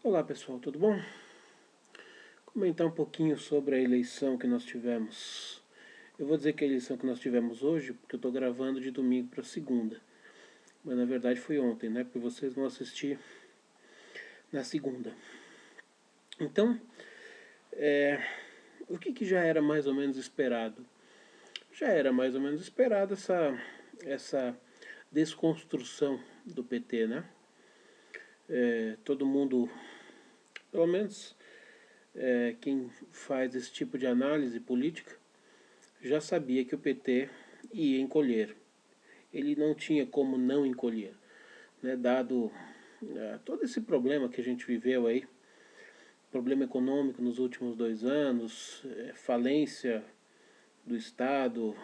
Olá pessoal, tudo bom? Comentar um pouquinho sobre a eleição que nós tivemos. Eu vou dizer que a eleição que nós tivemos hoje, porque eu estou gravando de domingo para segunda. Mas na verdade foi ontem, né? Porque vocês vão assistir na segunda. Então, o que já era mais ou menos esperado? Já era mais ou menos esperado essa desconstrução do PT, né? Todo mundo, pelo menos quem faz esse tipo de análise política, já sabia que o PT ia encolher. Ele não tinha como não encolher, né? Dado todo esse problema que a gente viveu aí, problema econômico nos últimos 2 anos, falência do Estado,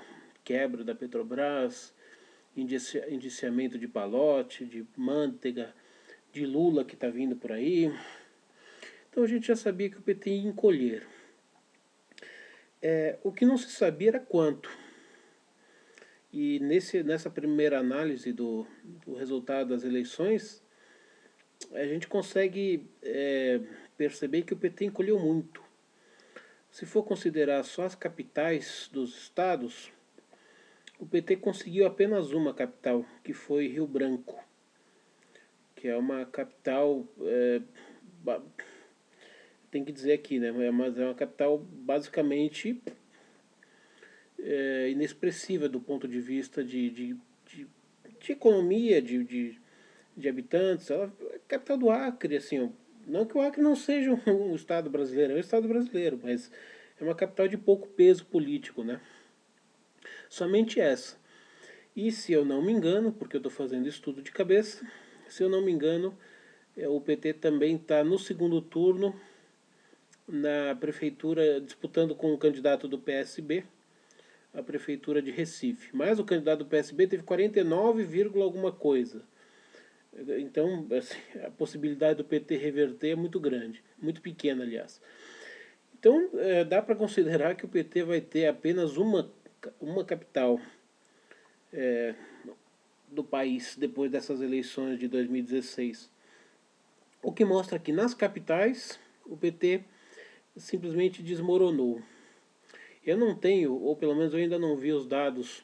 quebra da Petrobras, indiciamento de Palote, de Manteiga, de Lula que está vindo por aí. Então a gente já sabia que o PT ia encolher. O que não se sabia era quanto. E nessa primeira análise do resultado das eleições, a gente consegue perceber que o PT encolheu muito. Se for considerar só as capitais dos estados, o PT conseguiu apenas uma capital, que foi Rio Branco, que é uma capital, tem que dizer aqui, né? Mas é uma capital basicamente inexpressiva do ponto de vista de economia, de habitantes. Ela é a capital do Acre, assim, não que o Acre não seja um estado brasileiro, é um estado brasileiro, mas é uma capital de pouco peso político, né? Somente essa. E se eu não me engano, porque eu estou fazendo estudo de cabeça, se eu não me engano, o PT também está no segundo turno na prefeitura, disputando com o candidato do PSB, a prefeitura de Recife. Mas o candidato do PSB teve 49, alguma coisa. Então, assim, a possibilidade do PT reverter é muito grande, muito pequena, aliás. Então, dá para considerar que o PT vai ter apenas uma capital do país depois dessas eleições de 2016. O que mostra que nas capitais o PT simplesmente desmoronou. Eu não tenho, ou pelo menos eu ainda não vi os dados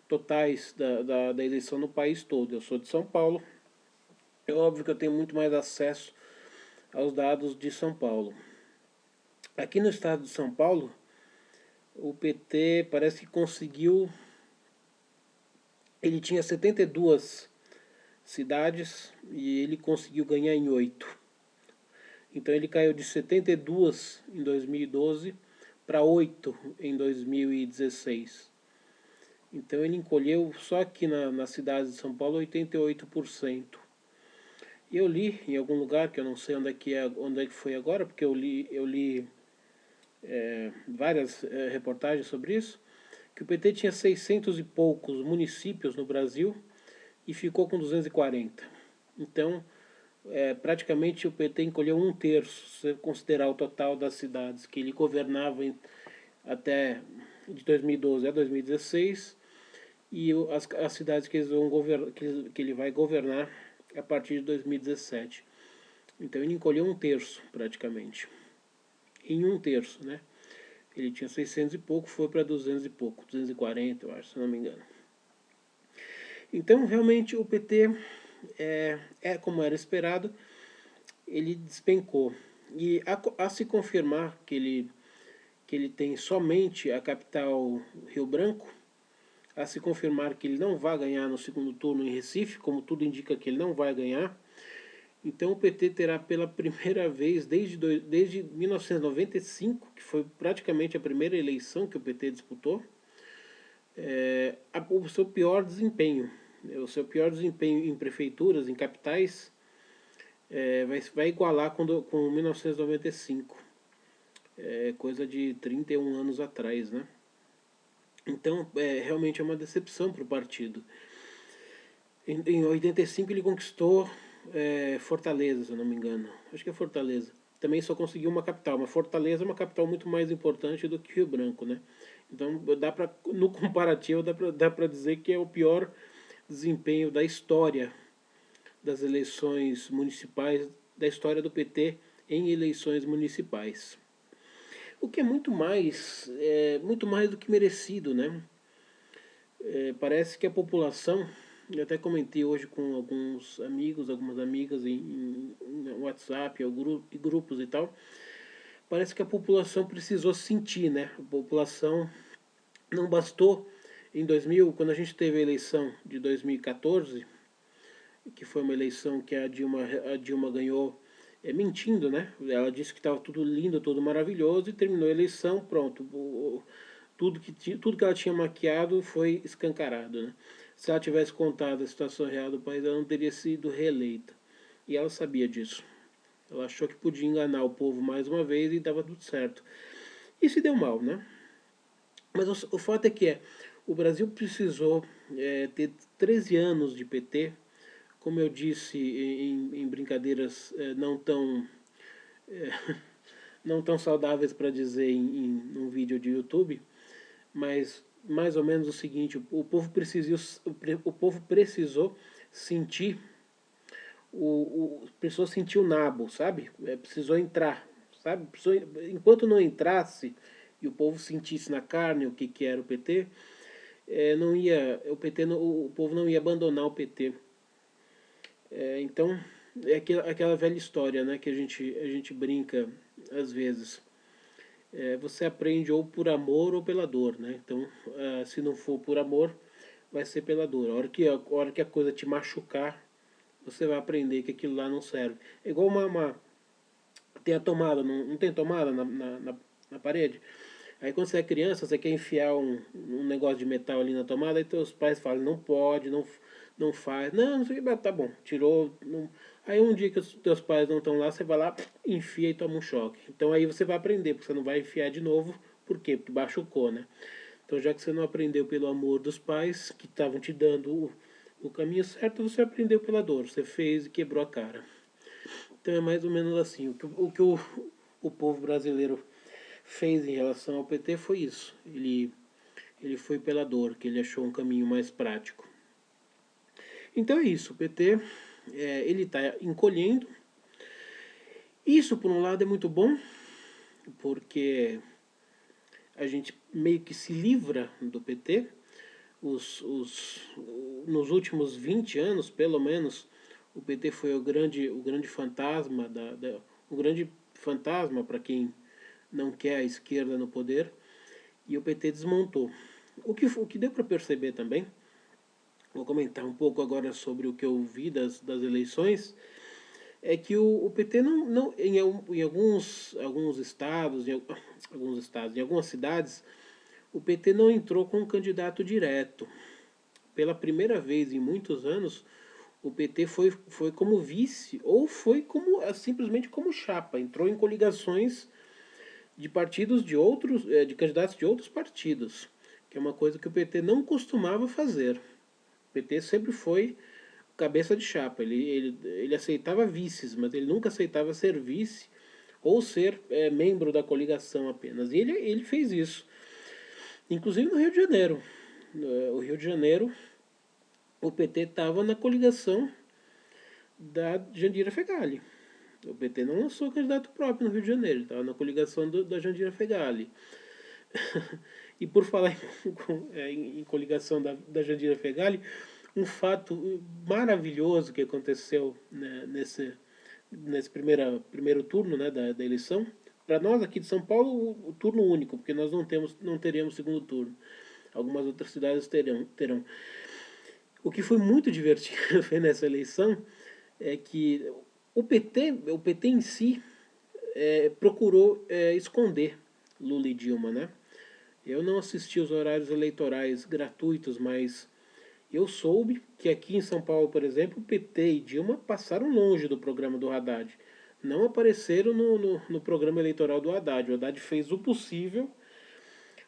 totais da eleição no país todo. Eu sou de São Paulo. É óbvio que eu tenho muito mais acesso aos dados de São Paulo. Aqui no estado de São Paulo, o PT parece que conseguiu. Ele tinha 72 cidades e ele conseguiu ganhar em 8. Então ele caiu de 72 em 2012 para 8 em 2016. Então ele encolheu só aqui na cidade de São Paulo 88%. E eu li em algum lugar, que eu não sei onde é que foi agora, porque eu li várias reportagens sobre isso, que o PT tinha 600 e poucos municípios no Brasil e ficou com 240. Então, praticamente o PT encolheu um terço, se considerar o total das cidades que ele governava até de 2012 a 2016 e as cidades que, que ele vai governar a partir de 2017. Então ele encolheu um terço, praticamente. Em um terço, né? Ele tinha 600 e pouco, foi para 200 e pouco, 240, eu acho, se não me engano. Então, realmente, o PT, como era esperado, ele despencou. E a se confirmar que ele tem somente a capital Rio Branco, a se confirmar que ele não vai ganhar no segundo turno em Recife, como tudo indica que ele não vai ganhar, então o PT terá pela primeira vez desde 1995, que foi praticamente a primeira eleição que o PT disputou, o seu pior desempenho. O seu pior desempenho em prefeituras, em capitais, vai igualar com 1995. Coisa de 31 anos atrás, né? Então, realmente é uma decepção para o partido. Em 85 ele conquistou Fortaleza, se eu não me engano. Acho que é Fortaleza. Também só conseguiu uma capital, mas Fortaleza é uma capital muito mais importante do que Rio Branco, né? Então, no comparativo, dá pra dizer que é o pior desempenho da história das eleições municipais da história do PT em eleições municipais. O que é muito mais do que merecido, né? Parece que a população, eu até comentei hoje com alguns amigos, algumas amigas em WhatsApp, em grupos e tal, parece que a população precisou sentir, né? A população não bastou em 2000, quando a gente teve a eleição de 2014, que foi uma eleição que a Dilma ganhou mentindo, né? Ela disse que estava tudo lindo, tudo maravilhoso e terminou a eleição, pronto. Tudo que ela tinha maquiado foi escancarado, né? Se ela tivesse contado a situação real do país, ela não teria sido reeleita. E ela sabia disso. Ela achou que podia enganar o povo mais uma vez e dava tudo certo. E se deu mal, né? Mas o fato é que o Brasil precisou ter 13 anos de PT, como eu disse em brincadeiras não tão saudáveis para dizer em um vídeo de YouTube, mas mais ou menos o seguinte: o povo precisou sentir precisou sentir o nabo, sabe? Precisou entrar, sabe? Enquanto não entrasse e o povo sentisse na carne o que era o PT, não ia o povo não ia abandonar o PT. Então é aquela velha história, né, que a gente brinca às vezes. Você aprende ou por amor ou pela dor, né? Então, se não for por amor, vai ser pela dor. A hora que a coisa te machucar, você vai aprender que aquilo lá não serve. É igual tem a tomada, não tem tomada na parede? Aí quando você é criança, você quer enfiar um negócio de metal ali na tomada, aí teus pais falam, não pode, não faz. Não sei o que, tá bom, tirou. Não. Aí um dia que os teus pais não estão lá, você vai lá, enfia e toma um choque. Então aí você vai aprender, porque você não vai enfiar de novo. Por quê? Porque machucou, né? Então já que você não aprendeu pelo amor dos pais, que estavam te dando o caminho certo, você aprendeu pela dor. Você fez e quebrou a cara. Então é mais ou menos assim. O povo brasileiro fez em relação ao PT foi isso. Ele foi pela dor, que ele achou um caminho mais prático. Então é isso. O PT ele está encolhendo. Isso, por um lado, é muito bom, porque a gente meio que se livra do PT. Nos últimos 20 anos, pelo menos, o PT foi o grande fantasma, o grande fantasma para quem não quer a esquerda no poder, e o PT desmontou. O que deu para perceber também, vou comentar um pouco agora sobre o que eu vi das eleições, é que o PT em alguns estados, em algumas cidades, o PT não entrou com um candidato direto. Pela primeira vez em muitos anos, o PT foi como vice ou foi simplesmente como chapa. Entrou em coligações de partidos de candidatos de outros partidos, que é uma coisa que o PT não costumava fazer. O PT sempre foi cabeça de chapa. Ele aceitava vices, mas ele nunca aceitava ser vice ou ser membro da coligação apenas. E ele fez isso. Inclusive no Rio de Janeiro. O Rio de Janeiro, o PT estava na coligação da Jandira Fegali. O PT não lançou candidato próprio no Rio de Janeiro, estava na coligação da Jandira Fegali. E por falar em coligação da Jandira Fegali, um fato maravilhoso que aconteceu, né, nesse primeiro turno, né, da eleição. Para nós aqui de São Paulo, o turno único, porque nós não teremos segundo turno. Algumas outras cidades terão. O que foi muito divertido nessa eleição é que o PT em si procurou esconder Lula e Dilma, né? Eu não assisti os horários eleitorais gratuitos, mas eu soube que aqui em São Paulo, por exemplo, o PT e Dilma passaram longe do programa do Haddad. Não apareceram no programa eleitoral do Haddad. O Haddad fez o possível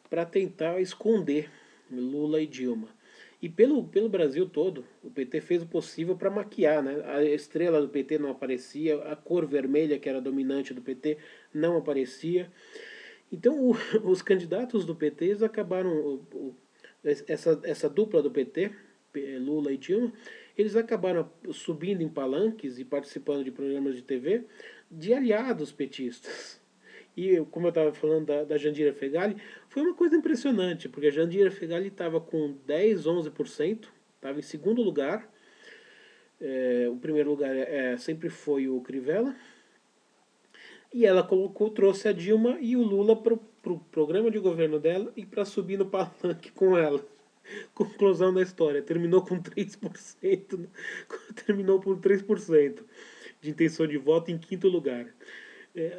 para tentar esconder Lula e Dilma. E pelo Brasil todo, o PT fez o possível para maquiar, né? A estrela do PT não aparecia, a cor vermelha, que era dominante do PT, não aparecia. Então, os candidatos do PT acabaram, essa dupla do PT, Lula e Dilma, eles acabaram subindo em palanques e participando de programas de TV de aliados petistas. E como eu estava falando da Jandira Fegali, foi uma coisa impressionante, porque a Jandira Fegali estava com 10, 11%, estava em segundo lugar. O primeiro lugar sempre foi o Crivella. E ela trouxe a Dilma e o Lula para o programa de governo dela e para subir no palanque com ela. Conclusão da história, terminou com 3%, terminou por 3% de intenção de voto em quinto lugar.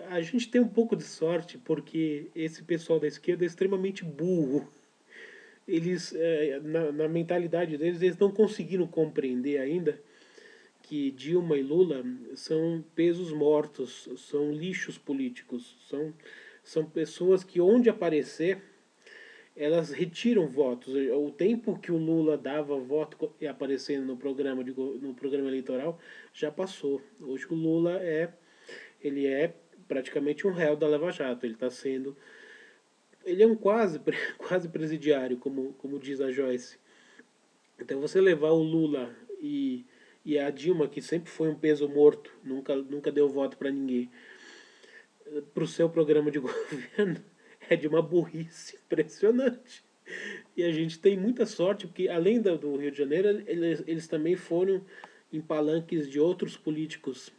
A gente tem um pouco de sorte porque esse pessoal da esquerda é extremamente burro. Eles, na mentalidade deles, eles não conseguiram compreender ainda que Dilma e Lula são pesos mortos, são lixos políticos, são pessoas que onde aparecer elas retiram votos. O tempo que o Lula dava voto aparecendo no programa eleitoral já passou. Hoje o Lula ele é praticamente um réu da Lava Jato. Ele é um quase presidiário, como diz a Joyce. Então você levar o Lula e a Dilma, que sempre foi um peso morto, nunca deu voto para ninguém, para o seu programa de governo, é de uma burrice impressionante. E a gente tem muita sorte, porque além do Rio de Janeiro, eles também foram em palanques de outros políticos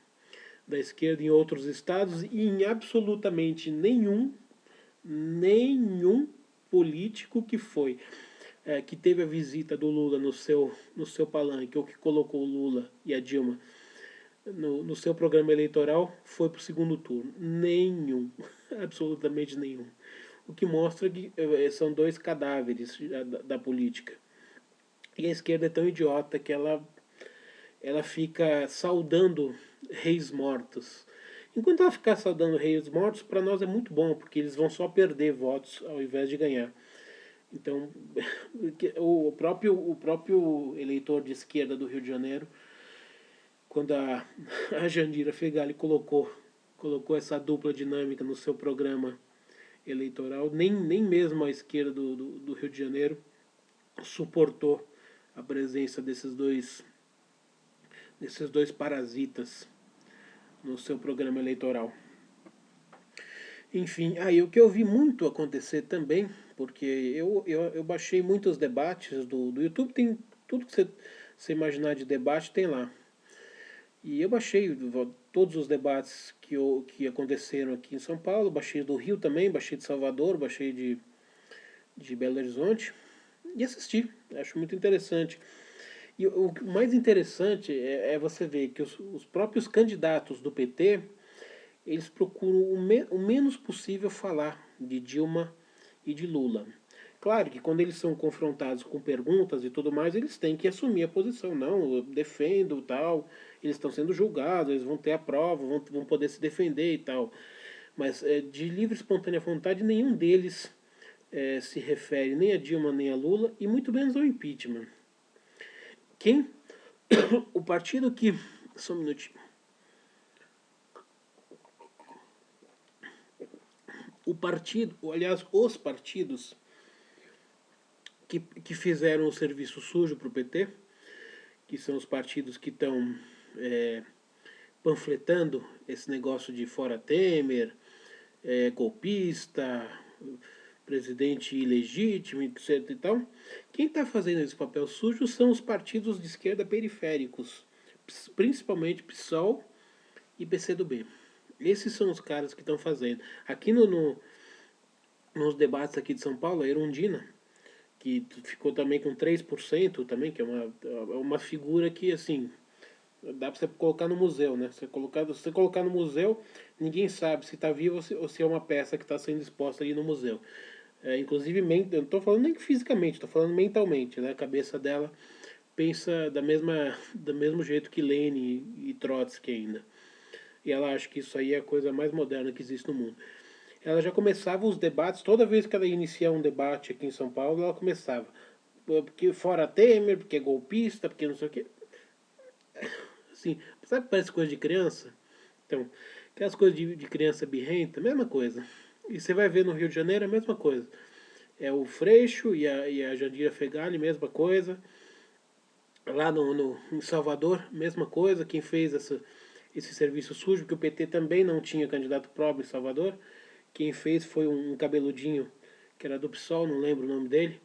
da esquerda em outros estados, e em absolutamente nenhum político que teve a visita do Lula no seu palanque, ou que colocou o Lula e a Dilma no seu programa eleitoral, foi para o segundo turno. Nenhum, absolutamente nenhum. O que mostra que são dois cadáveres da política. E a esquerda é tão idiota que ela fica saudando reis mortos. Enquanto ela ficar saudando reis mortos, para nós é muito bom, porque eles vão só perder votos ao invés de ganhar. Então, o próprio eleitor de esquerda do Rio de Janeiro, quando a Jandira Fegali colocou essa dupla dinâmica no seu programa eleitoral, nem mesmo a esquerda do Rio de Janeiro suportou a presença desses dois parasitas no seu programa eleitoral. Enfim, o que eu vi muito acontecer também, porque eu baixei muitos debates do YouTube, tem tudo que você imaginar de debate tem lá. E eu baixei todos os debates que aconteceram aqui em São Paulo, baixei do Rio também, baixei de Salvador, baixei de Belo Horizonte e assisti. Acho muito interessante. E o mais interessante é você ver que os próprios candidatos do PT, eles procuram o menos possível falar de Dilma e de Lula. Claro que quando eles são confrontados com perguntas e tudo mais, eles têm que assumir a posição. Não, eu defendo tal, eles estão sendo julgados, eles vão ter a prova, vão poder se defender e tal. Mas de livre e espontânea vontade, nenhum deles se refere nem a Dilma nem a Lula, e muito menos ao impeachment. Quem? O partido que... Só um minutinho. Aliás, os partidos que fizeram o serviço sujo para o PT, que são os partidos que estão panfletando esse negócio de fora Temer, golpista, presidente ilegítimo, etc. e tal. Quem está fazendo esse papel sujo são os partidos de esquerda periféricos, principalmente PSOL e PCdoB. Esses são os caras que estão fazendo. Aqui nos debates aqui de São Paulo, a Erundina, que ficou também com 3%, também, que é uma figura que, assim, dá para você colocar no museu, né? Se você colocar no museu, ninguém sabe se está vivo ou se é uma peça que está sendo exposta ali no museu. Inclusive, eu não estou falando nem fisicamente, estou falando mentalmente, né? A cabeça dela pensa do mesmo jeito que Lenin e Trotsky ainda. E ela acha que isso aí é a coisa mais moderna que existe no mundo. Ela já começava os debates, toda vez que ela inicia um debate aqui em São Paulo, ela começava. Porque fora Temer, porque é golpista, porque não sei o quê. Assim, sabe que parece coisa de criança? Então, aquelas coisas de criança birrenta, mesma coisa. E você vai ver no Rio de Janeiro a mesma coisa. É o Freixo e a Jandira Fegali, mesma coisa. Lá em Salvador, mesma coisa, quem fez esse serviço sujo, porque o PT também não tinha candidato próprio em Salvador, quem fez foi um cabeludinho que era do PSOL, não lembro o nome dele,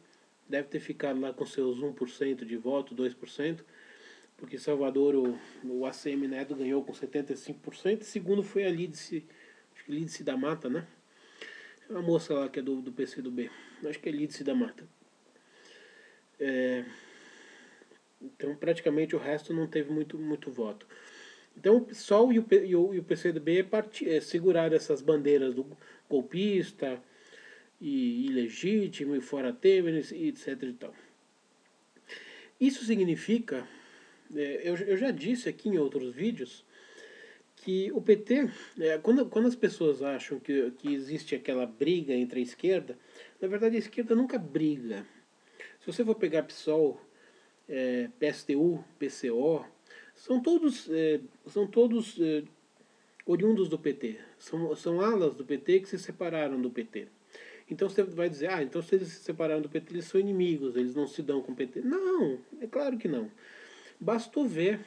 deve ter ficado lá com seus 1% de voto, 2%, porque em Salvador o ACM Neto ganhou com 75%, e segundo foi a Lídice, acho que Lídice da Mata, né? É uma moça lá que é do PCdoB, acho que é Lídice da Mata. Então praticamente o resto não teve muito voto. Então o PSOL e o PCdoB seguraram essas bandeiras do golpista, e ilegítimo, e fora Temer, e etc. E tal. Isso significa, eu já disse aqui em outros vídeos, que o PT, quando as pessoas acham que existe aquela briga entre a esquerda, na verdade a esquerda nunca briga. Se você for pegar PSOL, PSTU, PCO, são todos oriundos do PT. São alas do PT que se separaram do PT. Então você vai dizer, então se eles se separaram do PT, eles são inimigos, eles não se dão com o PT. Não, é claro que não. Bastou ver,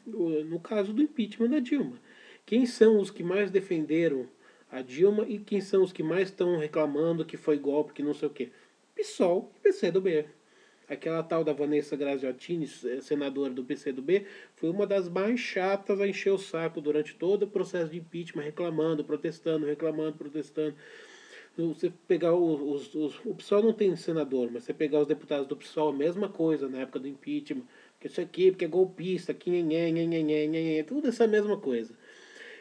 no caso do impeachment da Dilma, quem são os que mais defenderam a Dilma e quem são os que mais estão reclamando que foi golpe, que não sei o quê. PSOL e PCdoB. Aquela tal da Vanessa Graziottini, senadora do PCdoB, foi uma das mais chatas a encher o saco durante todo o processo de impeachment, reclamando, protestando, reclamando, protestando. Você pegar o PSOL não tem senador, mas você pegar os deputados do PSOL, a mesma coisa na época do impeachment, que isso aqui, porque é golpista, que nhenhenhenhenhenhen, tudo essa mesma coisa.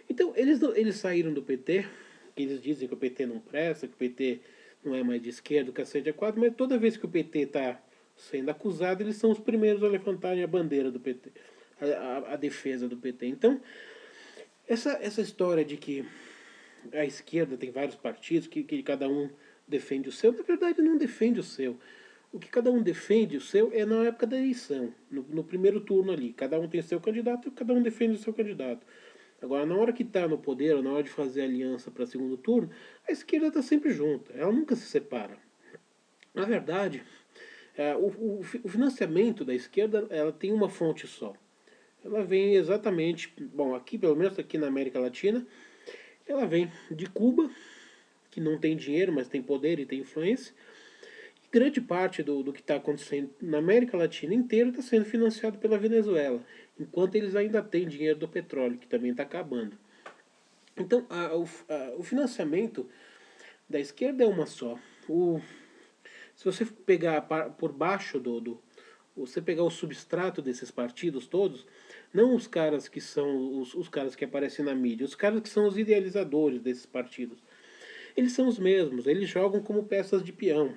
Então, eles saíram do PT, que eles dizem que o PT não presta, que o PT não é mais de esquerda, o cacete é quatro, mas toda vez que o PT está sendo acusado, eles são os primeiros a levantarem a bandeira do PT, a defesa do PT. Então, essa história de que a esquerda tem vários partidos, que cada um defende o seu, na verdade não defende o seu. O que cada um defende o seu é na época da eleição, no primeiro turno ali. Cada um tem seu candidato, cada um defende o seu candidato. Agora, na hora que está no poder, ou na hora de fazer aliança para segundo turno, a esquerda está sempre junta, ela nunca se separa. Na verdade, o financiamento da esquerda ela tem uma fonte só. Ela vem exatamente, bom, aqui pelo menos aqui na América Latina, ela vem de Cuba, que não tem dinheiro, mas tem poder e tem influência. E grande parte do que está acontecendo na América Latina inteira está sendo financiado pela Venezuela, enquanto eles ainda têm dinheiro do petróleo, que também está acabando. Então, o financiamento da esquerda é uma só. Se você pegar por baixo você pegar o substrato desses partidos todos, não os caras que são os caras que aparecem na mídia, os caras que são os idealizadores desses partidos. Eles são os mesmos, eles jogam como peças de peão.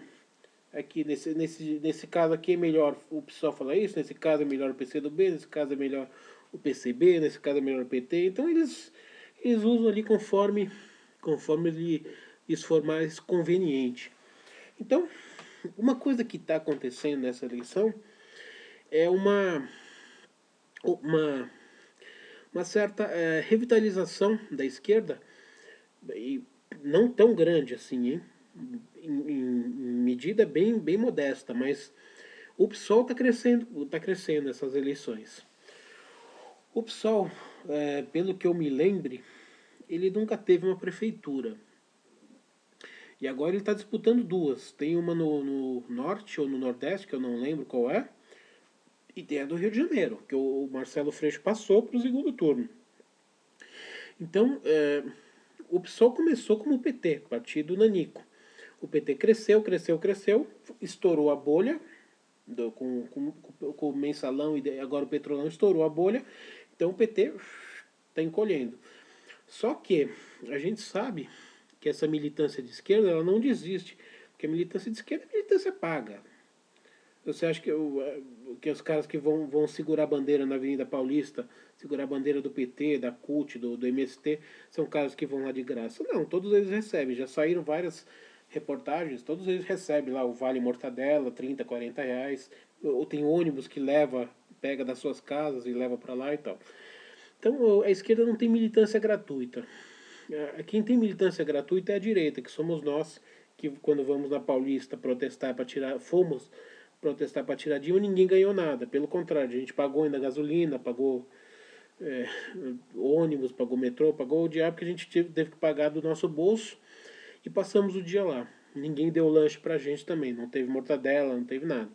Aqui nesse caso aqui é melhor o PSOL falar isso, nesse caso é melhor o PCdoB, nesse caso é melhor o PCB, nesse caso é melhor o PT. Então eles usam ali conforme lhes for mais conveniente. Então, uma coisa que está acontecendo nessa eleição é uma, uma certa revitalização da esquerda, e não tão grande assim, hein? Em medida bem modesta, mas o PSOL está crescendo essas eleições. O PSOL, pelo que eu me lembre, ele nunca teve uma prefeitura. E agora ele está disputando duas. Tem uma no norte ou no nordeste, que eu não lembro qual é, e tem a do Rio de Janeiro, que o Marcelo Freixo passou para o segundo turno. Então, o PSOL começou como o PT, partido nanico. O PT cresceu, cresceu, cresceu, estourou a bolha com o mensalão e agora o petrolão estourou a bolha. Então o PT está encolhendo. Só que a gente sabe que essa militância de esquerda ela não desiste, porque a militância de esquerda é militância paga. Você acha que os caras que vão segurar a bandeira na Avenida Paulista, segurar a bandeira do PT, da CUT, do MST, são caras que vão lá de graça? Não, todos eles recebem. Já saíram várias reportagens, todos eles recebem lá o Vale Mortadela, 30, 40 reais. Ou tem ônibus que pega das suas casas e leva para lá e tal. Então a esquerda não tem militância gratuita. Quem tem militância gratuita é a direita, que somos nós, que quando vamos na Paulista protestar para tirar, fomos protestar para tirar Dilma, ninguém ganhou nada. Pelo contrário, a gente pagou ainda gasolina, pagou é, ônibus, pagou metrô, pagou o diabo que a gente teve que pagar do nosso bolso e passamos o dia lá. Ninguém deu lanche pra gente também, não teve mortadela, não teve nada.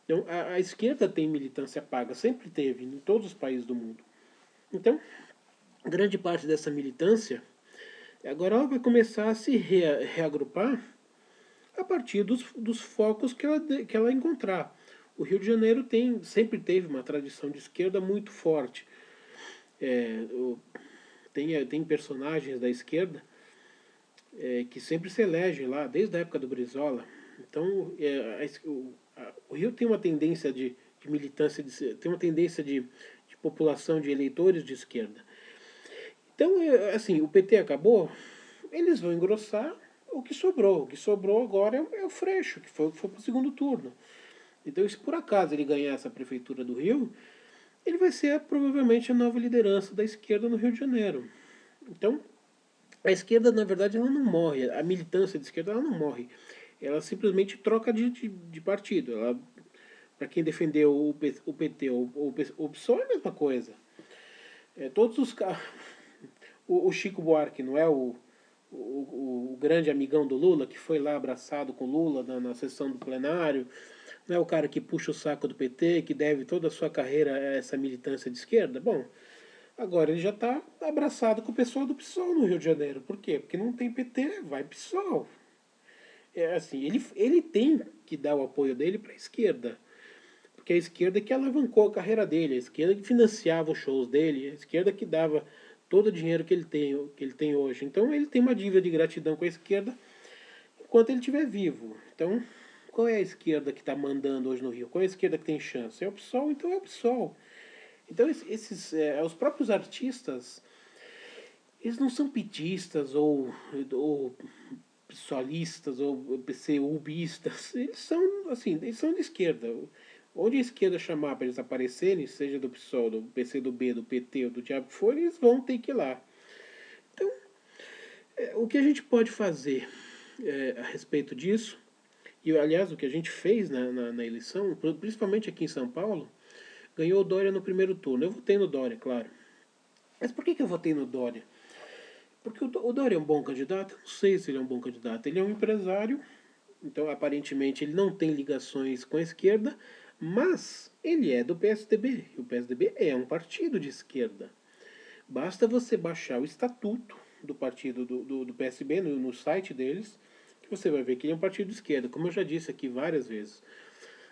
Então a esquerda tem militância paga, sempre teve, em todos os países do mundo. Então, grande parte dessa militância agora ela vai começar a se reagrupar a partir dos focos que ela encontrar. O Rio de Janeiro sempre teve uma tradição de esquerda muito forte. É, tem personagens da esquerda que sempre se elegem lá, desde a época do Brizola. Então, o Rio tem uma tendência de militância, tem uma tendência de população de eleitores de esquerda. Então, assim, o PT acabou, eles vão engrossar o que sobrou. O que sobrou agora é o Freixo, que foi para o segundo turno. Então, se por acaso ele ganhar essa prefeitura do Rio, ele vai ser provavelmente a nova liderança da esquerda no Rio de Janeiro. Então, a esquerda, na verdade, ela não morre. A militância de esquerda ela não morre. Ela simplesmente troca de partido. Para quem defendeu o PT ou o PSOL é a mesma coisa. Todos os o Chico Buarque não é o grande amigão do Lula, que foi lá abraçado com Lula na sessão do plenário, não é o cara que puxa o saco do PT, que deve toda a sua carreira a essa militância de esquerda? Bom, agora ele já está abraçado com o pessoal do PSOL no Rio de Janeiro. Por quê? Porque não tem PT, vai PSOL. É assim, ele tem que dar o apoio dele para a esquerda. Porque a esquerda que alavancou a carreira dele, a esquerda que financiava os shows dele, a esquerda que dava todo o dinheiro que ele tem hoje. Então ele tem uma dívida de gratidão com a esquerda enquanto ele estiver vivo. Então, qual é a esquerda que está mandando hoje no Rio? Qual é a esquerda que tem chance? É o PSOL, então é o PSOL. Então os próprios artistas, eles não são petistas ou PSOListas ou PCUBistas, eles são assim, eles são de esquerda. Onde a esquerda chamar para eles aparecerem, seja do PSOL, do PCdoB, do PT ou do diabo que for, eles vão ter que ir lá. Então, o que a gente pode fazer a respeito disso, e aliás o que a gente fez na eleição, principalmente aqui em São Paulo, ganhou o Dória no primeiro turno. Eu votei no Dória, claro. Mas por que eu votei no Dória? Porque o Dória é um bom candidato? Eu não sei se ele é um bom candidato. Ele é um empresário, então aparentemente ele não tem ligações com a esquerda, mas ele é do PSDB. E o PSDB é um partido de esquerda. Basta você baixar o estatuto do partido do PSB no site deles, que você vai ver que ele é um partido de esquerda. Como eu já disse aqui várias vezes.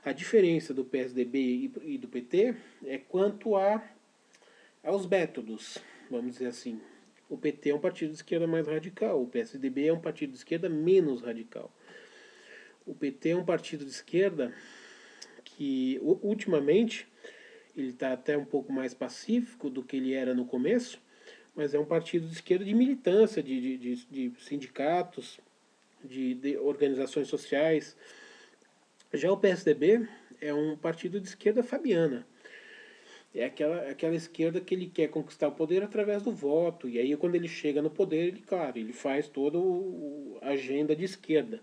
A diferença do PSDB e do PT é quanto aos métodos, vamos dizer assim. O PT é um partido de esquerda mais radical, o PSDB é um partido de esquerda menos radical. O PT é um partido de esquerda que, ultimamente, ele está até um pouco mais pacífico do que ele era no começo, mas é um partido de esquerda de militância, de sindicatos, de organizações sociais. Já o PSDB é um partido de esquerda fabiana. É aquela esquerda que ele quer conquistar o poder através do voto. E aí, quando ele chega no poder, ele, claro, ele faz toda a agenda de esquerda.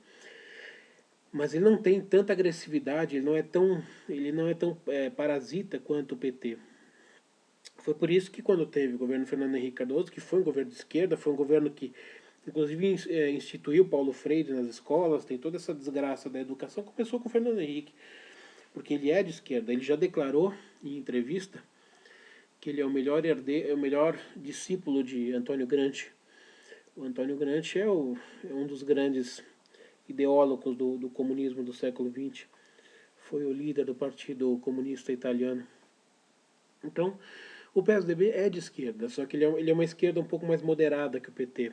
Mas ele não tem tanta agressividade, ele não é tão parasita quanto o PT. Foi por isso que quando teve o governo Fernando Henrique Cardoso, que foi um governo de esquerda, foi um governo que inclusive instituiu Paulo Freire nas escolas, tem toda essa desgraça da educação, começou com o Fernando Henrique, porque ele é de esquerda. Ele já declarou em entrevista que ele é o melhor discípulo de Antônio Gramsci. O Antônio Gramsci é um dos grandes ideólogos do comunismo do século XX. Foi o líder do Partido Comunista Italiano. Então, o PSDB é de esquerda, só que ele é uma esquerda um pouco mais moderada que o PT.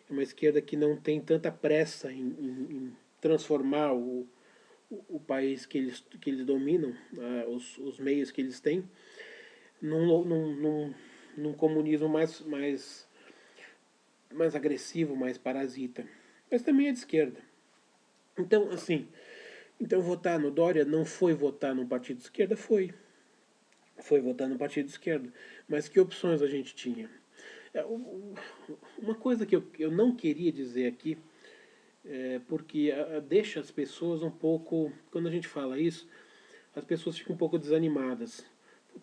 É uma esquerda que não tem tanta pressa em transformar o país que eles dominam, os meios que eles têm, num comunismo mais agressivo, mais parasita. Mas também é de esquerda. Então, assim, votar no Dória não foi votar no partido de esquerda? Foi votar no partido de esquerda. Mas que opções a gente tinha? Uma coisa que eu não queria dizer aqui, porque deixa as pessoas um pouco, quando a gente fala isso, as pessoas ficam um pouco desanimadas.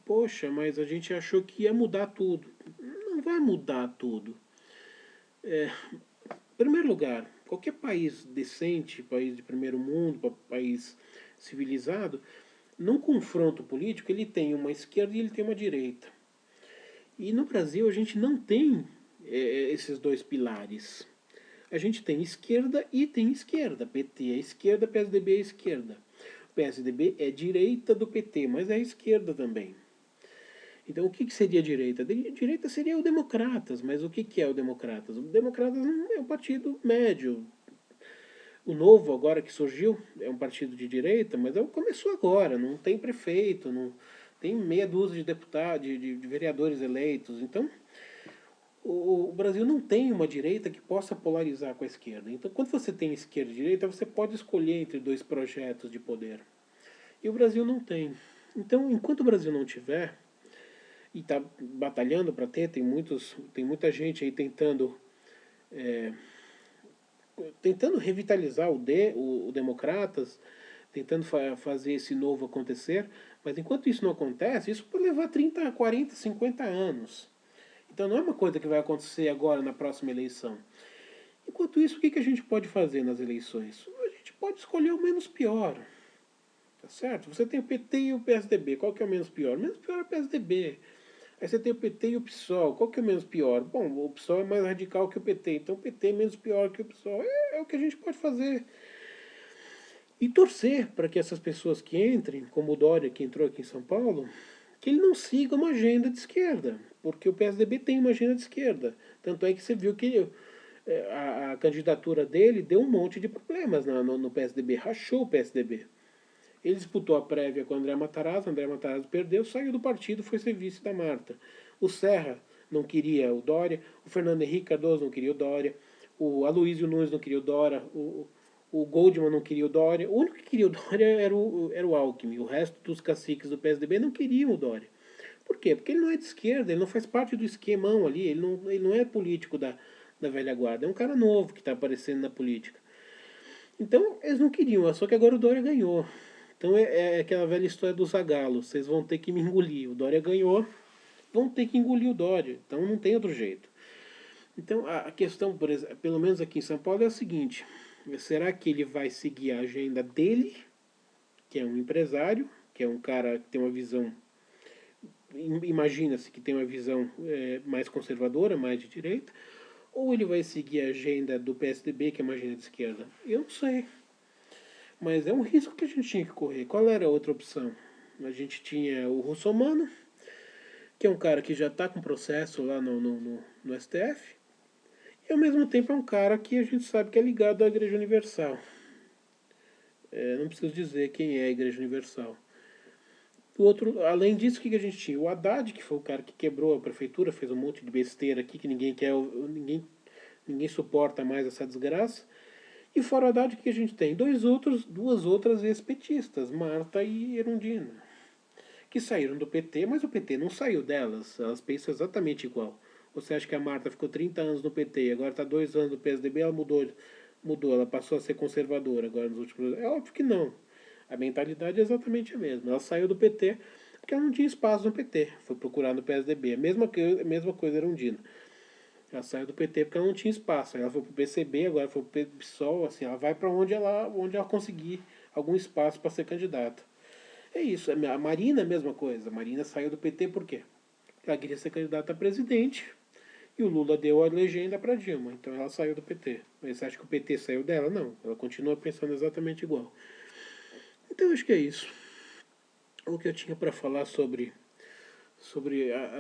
Poxa, mas a gente achou que ia mudar tudo. Não vai mudar tudo. Em primeiro lugar, qualquer país decente, país de primeiro mundo, país civilizado, num confronto político ele tem uma esquerda e ele tem uma direita. E no Brasil a gente não tem esses dois pilares. A gente tem esquerda e tem esquerda. PT é esquerda, PSDB é esquerda. O PSDB é direita do PT, mas é esquerda também. Então, o que seria direita? Direita seria o Democratas, mas o que é o Democratas? O Democratas é um partido médio. O Novo, agora que surgiu, é um partido de direita, mas começou agora, não tem prefeito, não tem meia dúzia de deputados, de vereadores eleitos. Então, o Brasil não tem uma direita que possa polarizar com a esquerda. Então, quando você tem esquerda e direita, você pode escolher entre dois projetos de poder. E o Brasil não tem. Então, enquanto o Brasil não tiver, e está batalhando para ter, tem muita gente aí tentando revitalizar o Democratas, tentando fazer esse novo acontecer, mas enquanto isso não acontece, isso pode levar 30, 40, 50 anos. Então não é uma coisa que vai acontecer agora na próxima eleição. Enquanto isso, o que a gente pode fazer nas eleições? A gente pode escolher o menos pior. Tá certo? Você tem o PT e o PSDB. Qual que é o menos pior? O menos pior é o PSDB. Aí você tem o PT e o PSOL. Qual que é o menos pior? Bom, o PSOL é mais radical que o PT. Então o PT é menos pior que o PSOL. É o que a gente pode fazer. E torcer para que essas pessoas que entrem, como o Dória que entrou aqui em São Paulo, que ele não siga uma agenda de esquerda. Porque o PSDB tem uma agenda de esquerda. Tanto é que você viu que a candidatura dele deu um monte de problemas no PSDB. Rachou o PSDB. Ele disputou a prévia com o André Matarazzo perdeu, saiu do partido, foi ser vice da Marta. O Serra não queria o Dória, o Fernando Henrique Cardoso não queria o Dória, o Aloysio Nunes não queria o Dória, o Goldman não queria o Dória. O único que queria o Dória era o Alckmin. O resto dos caciques do PSDB não queriam o Dória. Por quê? Porque ele não é de esquerda, ele não faz parte do esquemão ali, ele não é político da velha guarda, é um cara novo que está aparecendo na política. Então, eles não queriam, só que agora o Dória ganhou. Então é aquela velha história do Zagalo, vocês vão ter que me engolir. O Dória ganhou, vão ter que engolir o Dória. Então não tem outro jeito. Então a questão, por exemplo, pelo menos aqui em São Paulo, é a seguinte: será que ele vai seguir a agenda dele, que é um empresário, que é um cara que tem uma visão, imagina-se que tem uma visão mais conservadora, mais de direita, ou ele vai seguir a agenda do PSDB, que é uma agenda de esquerda? Eu não sei. Mas é um risco que a gente tinha que correr. Qual era a outra opção? A gente tinha o Russomano, que é um cara que já está com processo lá no STF, e ao mesmo tempo é um cara que a gente sabe que é ligado à Igreja Universal. Não preciso dizer quem é a Igreja Universal. O outro, além disso, o que a gente tinha? O Haddad, que foi o cara que quebrou a prefeitura, fez um monte de besteira aqui que ninguém quer, ninguém suporta mais essa desgraça. E fora o Haddad, o que a gente tem? Duas outras ex-petistas, Marta e Erundina, que saíram do PT, mas o PT não saiu delas, elas pensam exatamente igual. Você acha que a Marta ficou 30 anos no PT e agora está 2 anos no PSDB, ela mudou, ela passou a ser conservadora agora nos últimos anos? É óbvio que não. A mentalidade é exatamente a mesma. Ela saiu do PT porque ela não tinha espaço no PT, foi procurar no PSDB. A mesma coisa Erundina. Ela saiu do PT porque ela não tinha espaço. Ela foi pro PCB, agora foi pro PSOL, assim, ela vai para onde ela conseguir algum espaço para ser candidata. É isso. A Marina é a mesma coisa. A Marina saiu do PT por quê? Ela queria ser candidata a presidente e o Lula deu a legenda para Dilma. Então ela saiu do PT. Mas você acha que o PT saiu dela? Não. Ela continua pensando exatamente igual. Então acho que é isso. O que eu tinha para falar sobre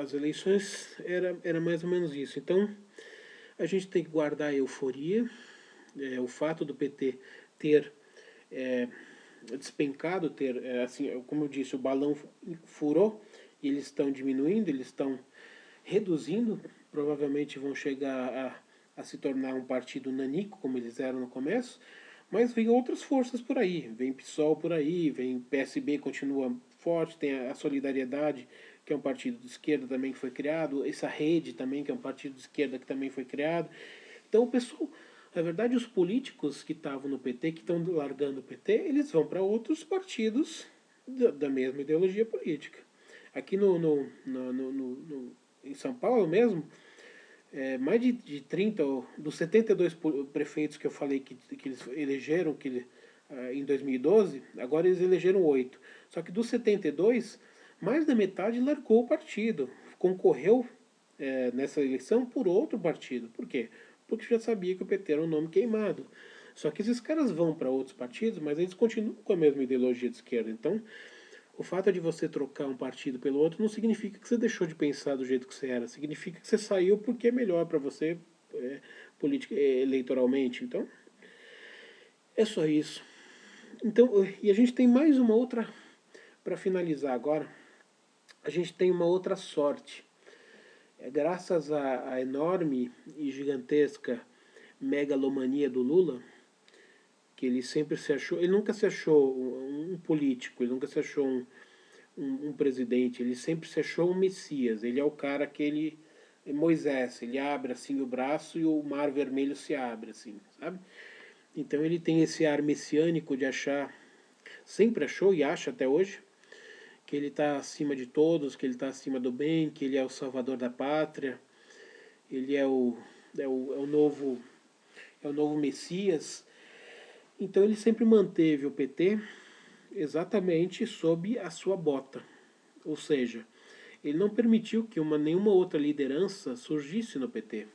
as eleições era mais ou menos isso. Então a gente tem que guardar a euforia. O fato do PT ter despencado, assim, como eu disse, o balão furou e eles estão diminuindo, eles estão reduzindo, provavelmente vão chegar a se tornar um partido nanico, como eles eram no começo, mas vem outras forças por aí, vem PSOL por aí, vem PSB, continua forte, tem a Solidariedade, que é um partido de esquerda também que foi criado, essa Rede também, que é um partido de esquerda que também foi criado. Então o pessoal Na verdade, os políticos que estavam no PT, que estão largando o PT, eles vão para outros partidos da mesma ideologia política. Aqui em São Paulo mesmo, mais de 30, dos 72 prefeitos que eu falei que eles elegeram em 2012, agora eles elegeram 8. Só que dos 72, mais da metade largou o partido, concorreu nessa eleição por outro partido. Por quê? Porque já sabia que o PT era um nome queimado. Só que esses caras vão para outros partidos, mas eles continuam com a mesma ideologia de esquerda. Então, o fato de você trocar um partido pelo outro não significa que você deixou de pensar do jeito que você era. Significa que você saiu porque é melhor para você eleitoralmente. Então, é só isso. Então, e a gente tem mais uma outra, para finalizar agora, a gente tem uma outra sorte. Graças à enorme e gigantesca megalomania do Lula, que ele sempre se achou, ele nunca se achou um político, ele nunca se achou um presidente, ele sempre se achou um Messias. Ele é o cara que ele é Moisés, ele abre assim o braço e o mar vermelho se abre, assim, sabe? Então ele tem esse ar messiânico de achar, sempre achou e acha até hoje, que ele está acima de todos, que ele está acima do bem, que ele é o salvador da pátria, ele é o novo Messias. Então ele sempre manteve o PT exatamente sob a sua bota. Ou seja, ele não permitiu que nenhuma outra liderança surgisse no PT.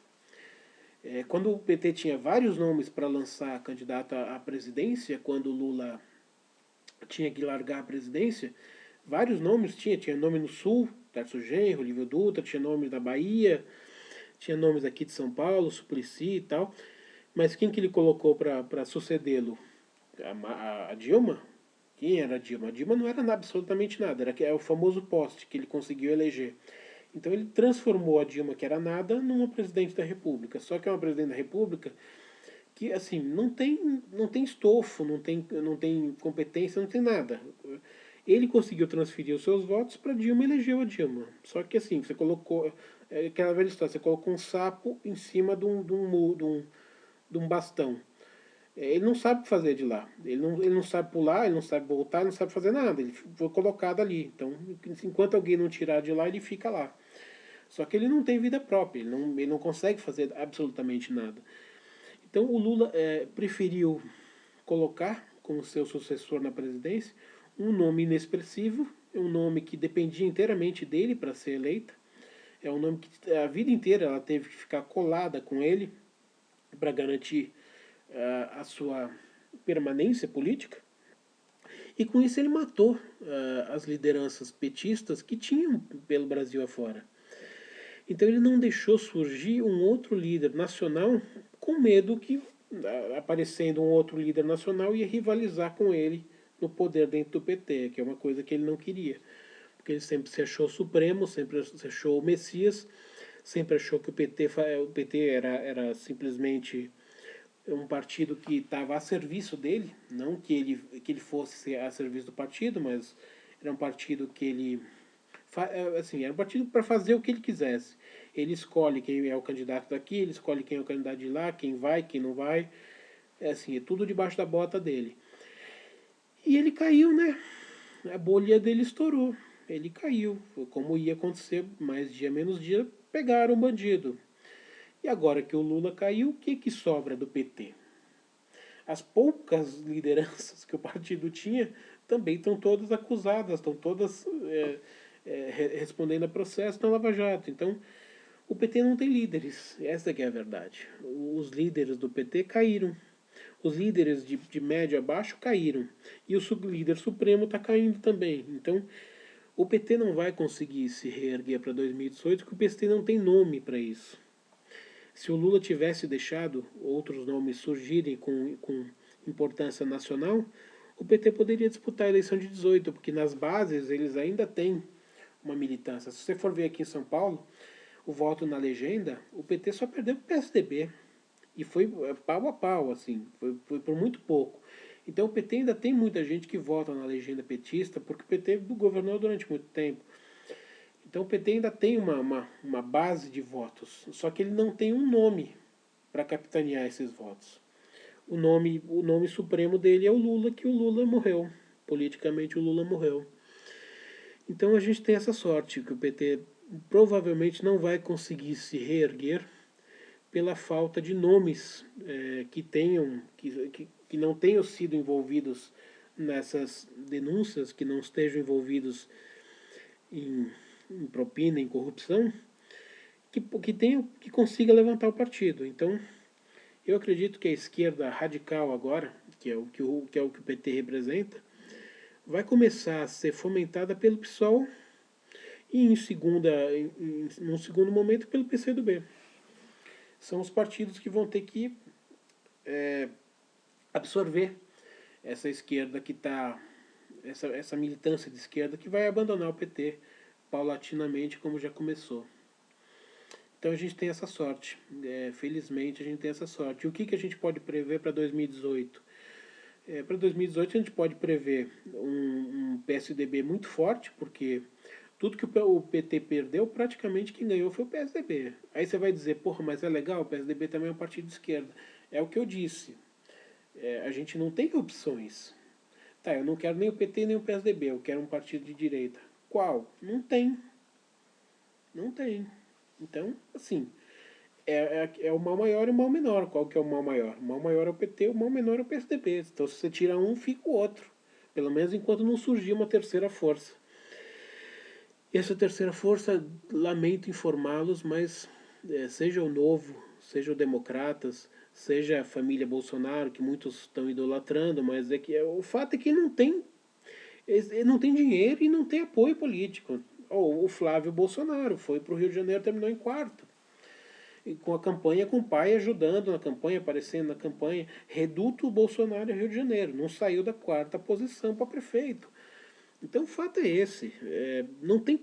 Quando o PT tinha vários nomes para lançar candidato à presidência, quando o Lula tinha que largar a presidência, vários nomes tinha nome no Sul, Tarso Genro, Lívio Dutra, tinha nome da Bahia, tinha nomes aqui de São Paulo, Suplicy e tal. Mas quem que ele colocou para sucedê-lo? A Dilma? Quem era a Dilma? A Dilma não era absolutamente nada, era o famoso poste que ele conseguiu eleger. Então ele transformou a Dilma, que era nada, numa presidente da República. Só que é uma presidente da República que, assim, não tem estofo, não tem competência, não tem nada. Ele conseguiu transferir os seus votos para Dilma e elegeu a Dilma. Só que, assim, você colocou... aquela velha história, você colocou um sapo em cima de um bastão. Ele não sabe fazer de lá. Ele não sabe pular, ele não sabe voltar, ele não sabe fazer nada. Ele foi colocado ali. Então, enquanto alguém não tirar de lá, ele fica lá. Só que ele não tem vida própria, ele não consegue fazer absolutamente nada. Então o Lula preferiu colocar como seu sucessor na presidência um nome inexpressivo, um nome que dependia inteiramente dele para ser eleita, é um nome que a vida inteira ela teve que ficar colada com ele para garantir a sua permanência política. E com isso ele matou as lideranças petistas que tinham pelo Brasil afora. Então ele não deixou surgir um outro líder nacional com medo que, aparecendo um outro líder nacional, ia rivalizar com ele no poder dentro do PT, que é uma coisa que ele não queria. Porque ele sempre se achou supremo, sempre se achou o Messias, sempre achou que o PT era simplesmente um partido que estava a serviço dele, não que ele fosse a serviço do partido, mas era um partido que ele assim, era um partido para fazer o que ele quisesse. Ele escolhe quem é o candidato daqui, ele escolhe quem é o candidato de lá, quem vai, quem não vai. É assim, é tudo debaixo da bota dele. E ele caiu, né? A bolha dele estourou. Ele caiu. Como ia acontecer mais dia menos dia, pegaram o bandido. E agora que o Lula caiu, o que sobra do PT? As poucas lideranças que o partido tinha também estão todas acusadas, estão todas respondendo a processo na Lava Jato. Então, o PT não tem líderes, essa que é a verdade. Os líderes do PT caíram. Os líderes de médio a baixo caíram. E o líder supremo está caindo também. Então, o PT não vai conseguir se reerguer para 2018 porque o PT não tem nome para isso. Se o Lula tivesse deixado outros nomes surgirem com importância nacional, o PT poderia disputar a eleição de 18, porque nas bases eles ainda têm uma militância. Se você for ver aqui em São Paulo, o voto na legenda, o PT só perdeu para o PSDB. E foi pau a pau, assim, foi por muito pouco. Então o PT ainda tem muita gente que vota na legenda petista, porque o PT governou durante muito tempo. Então o PT ainda tem uma base de votos, só que ele não tem um nome para capitanear esses votos. O nome supremo dele é o Lula, que o Lula morreu. Politicamente o Lula morreu. Então a gente tem essa sorte, que o PT provavelmente não vai conseguir se reerguer pela falta de nomes que não tenham sido envolvidos nessas denúncias, que não estejam envolvidos em propina, em corrupção, que consiga levantar o partido. Então, eu acredito que a esquerda radical agora, que é o que o PT representa, vai começar a ser fomentada pelo PSOL e num segundo momento pelo PCdoB. São os partidos que vão ter que absorver essa esquerda que está, essa militância de esquerda que vai abandonar o PT paulatinamente, como já começou. Então a gente tem essa sorte, felizmente a gente tem essa sorte. E o que a gente pode prever para 2018? Para 2018 a gente pode prever um PSDB muito forte, porque tudo que o PT perdeu, praticamente quem ganhou foi o PSDB. Aí você vai dizer, porra, mas é legal, o PSDB também é um partido de esquerda. É o que eu disse, a gente não tem opções. Tá, eu não quero nem o PT nem o PSDB, eu quero um partido de direita. Qual? Não tem. Não tem. Então, assim, é o mal maior e o mal menor. Qual que é o mal maior? O mal maior é o PT, o mal menor é o PSDB. Então, se você tira um, fica o outro. Pelo menos enquanto não surgir uma terceira força. E essa terceira força, lamento informá-los, mas seja o Novo, seja o Democratas, seja a família Bolsonaro, que muitos estão idolatrando, mas o fato é que não tem dinheiro e não tem apoio político. O Flávio Bolsonaro foi para o Rio de Janeiro, terminou em quarto. E com a campanha, com o pai ajudando na campanha, aparecendo na campanha. Reduto Bolsonaro Rio de Janeiro. Não saiu da quarta posição para prefeito. Então o fato é esse. Não tem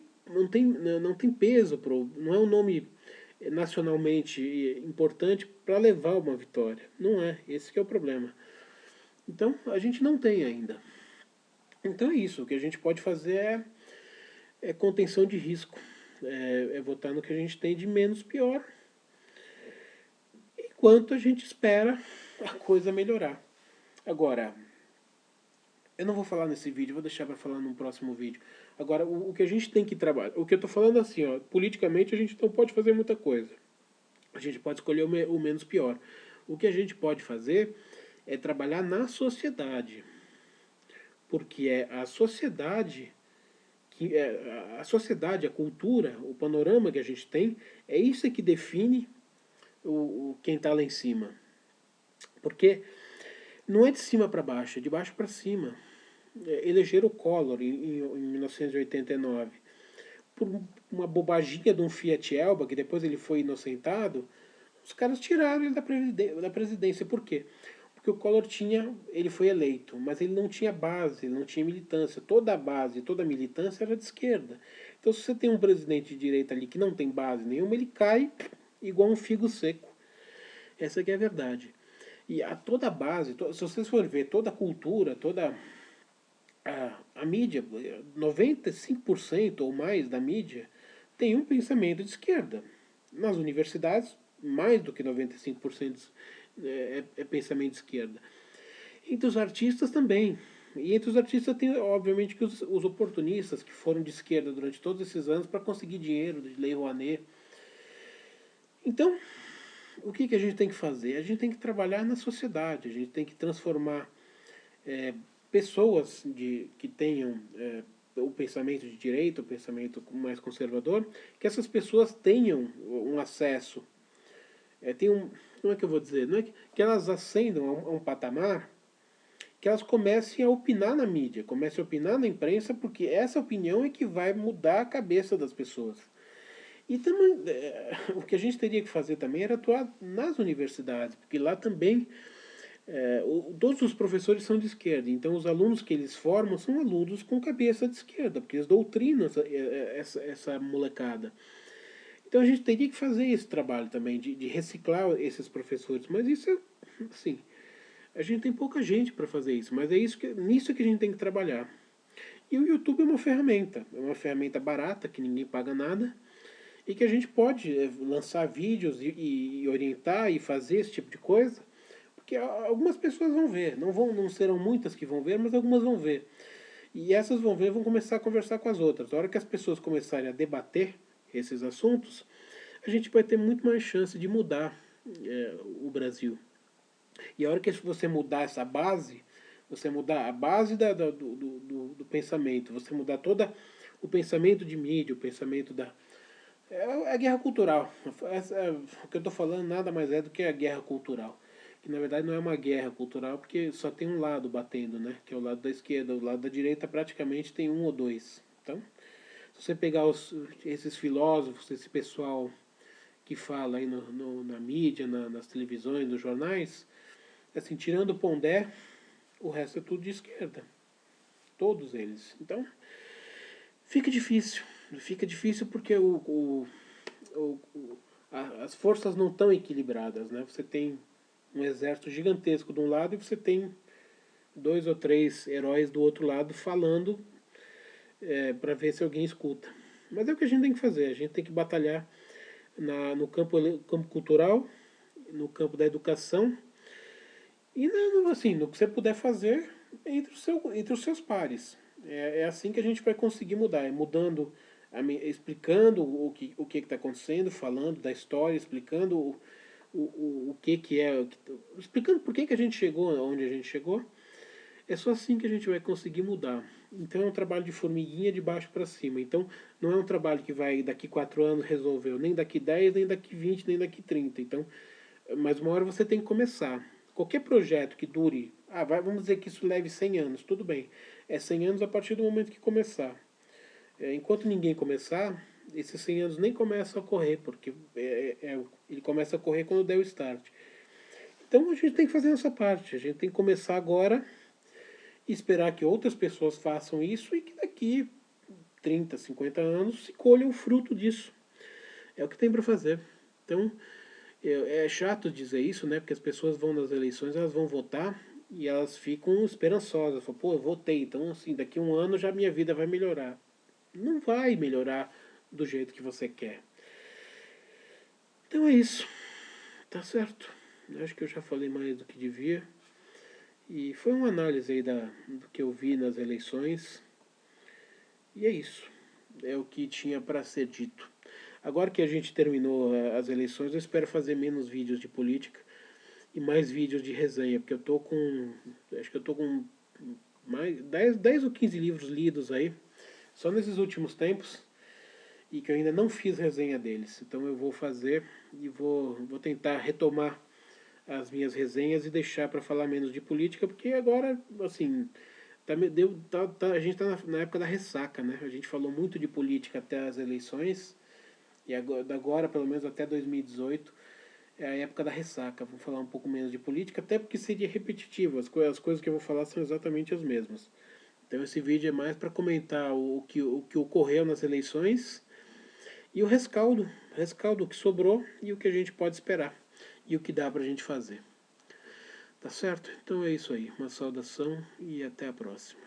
peso, não é um nome nacionalmente importante para levar uma vitória. Não é. Esse que é o problema. Então a gente não tem ainda. Então é isso. O que a gente pode fazer é contenção de risco. É votar no que a gente tem de menos pior, enquanto a gente espera a coisa melhorar. Agora, eu não vou falar nesse vídeo, vou deixar para falar num próximo vídeo. Agora, o que a gente tem que trabalhar, o que eu estou falando assim, ó, politicamente a gente não pode fazer muita coisa. A gente pode escolher o menos pior. O que a gente pode fazer é trabalhar na sociedade. Porque é a sociedade a sociedade, a cultura, o panorama que a gente tem, é isso que define quem está lá em cima. Porque não é de cima para baixo, é de baixo para cima. Elegeram o Collor em 1989 por uma bobaginha de um Fiat Elba, que depois ele foi inocentado. Os caras tiraram ele da presidência. Por quê? Porque o Collor ele foi eleito, mas ele não tinha base, ele não tinha militância. Toda a base, toda a militância era de esquerda. Então, se você tem um presidente de direita ali que não tem base nenhuma, ele cai igual um figo seco. Essa que é a verdade. E toda a base, se vocês forem ver, toda a cultura, toda a mídia, 95% ou mais da mídia tem um pensamento de esquerda. Nas universidades, mais do que 95% é pensamento de esquerda. Entre os artistas também. E entre os artistas tem, obviamente, que os oportunistas que foram de esquerda durante todos esses anos para conseguir dinheiro de Lei Rouanet. Então, o que a gente tem que fazer? A gente tem que trabalhar na sociedade, a gente tem que transformar pessoas que tenham o pensamento de direita, o pensamento mais conservador, que essas pessoas tenham um acesso, como é que eu vou dizer? Não é que elas ascendam a um patamar que elas comecem a opinar na mídia, comecem a opinar na imprensa, porque essa opinião é que vai mudar a cabeça das pessoas. E também, o que a gente teria que fazer também era atuar nas universidades, porque lá também todos os professores são de esquerda, então os alunos que eles formam são alunos com cabeça de esquerda, porque eles doutrinam essa molecada. Então a gente teria que fazer esse trabalho também, de reciclar esses professores, mas isso é, assim, a gente tem pouca gente para fazer isso, mas nisso que a gente tem que trabalhar. E o YouTube é uma ferramenta barata, que ninguém paga nada, e que a gente pode lançar vídeos e orientar e fazer esse tipo de coisa, porque algumas pessoas vão ver, não serão muitas que vão ver, mas algumas vão ver. E essas vão ver e vão começar a conversar com as outras. A hora que as pessoas começarem a debater esses assuntos, a gente vai ter muito mais chance de mudar o Brasil. E a hora que você mudar essa base, você mudar a base do pensamento, você mudar todo o pensamento de mídia, o pensamento da. É a guerra cultural. O que eu estou falando nada mais é do que a guerra cultural. Que na verdade não é uma guerra cultural, porque só tem um lado batendo, né? Que é o lado da esquerda. O lado da direita praticamente tem um ou dois. Então, se você pegar esses filósofos, esse pessoal que fala aí na mídia, nas televisões, nos jornais, assim, tirando o Pondé, o resto é tudo de esquerda. Todos eles. Então, fica difícil. Fica difícil porque as forças não estão equilibradas, né? Você tem um exército gigantesco de um lado e você tem dois ou três heróis do outro lado falando para ver se alguém escuta. Mas é o que a gente tem que fazer. A gente tem que batalhar no campo cultural, no campo da educação e assim, no que você puder fazer entre os seus pares. É assim que a gente vai conseguir mudar. É mudando, explicando o que está acontecendo, falando da história, explicando o que é. Explicando por que a gente chegou onde a gente chegou. É só assim que a gente vai conseguir mudar. Então é um trabalho de formiguinha de baixo para cima. Então não é um trabalho que vai daqui 4 anos resolver, nem daqui 10, nem daqui 20, nem daqui 30. Então, mas uma hora você tem que começar. Qualquer projeto que dure, vamos dizer que isso leve 100 anos, tudo bem. É 100 anos a partir do momento que começar. Enquanto ninguém começar, esses 100 anos nem começam a correr, porque ele começa a correr quando der o start. Então a gente tem que fazer essa parte. A gente tem que começar agora e esperar que outras pessoas façam isso e que daqui 30, 50 anos se colha o fruto disso. É o que tem para fazer. Então, é chato dizer isso, né? Porque as pessoas vão nas eleições, elas vão votar e elas ficam esperançosas. Falam, pô, eu votei, então assim, daqui a um ano já minha vida vai melhorar. Não vai melhorar do jeito que você quer. Então é isso. Tá certo. Eu acho que eu já falei mais do que devia. E foi uma análise aí do que eu vi nas eleições. E é isso. É o que tinha para ser dito. Agora que a gente terminou as eleições, eu espero fazer menos vídeos de política e mais vídeos de resenha, porque eu tô com. Acho que eu tô com mais 10 ou 15 livros lidos aí, só nesses últimos tempos, e que eu ainda não fiz resenha deles. Então eu vou fazer e vou tentar retomar as minhas resenhas e deixar para falar menos de política, porque agora, assim, a gente está na época da ressaca, né? A gente falou muito de política até as eleições, e agora pelo menos até 2018, é a época da ressaca. Vamos falar um pouco menos de política, até porque seria repetitivo. As coisas que eu vou falar são exatamente as mesmas. Então esse vídeo é mais para comentar o que ocorreu nas eleições e o rescaldo que sobrou e o que a gente pode esperar e o que dá para a gente fazer. Tá certo? Então é isso aí. Uma saudação e até a próxima.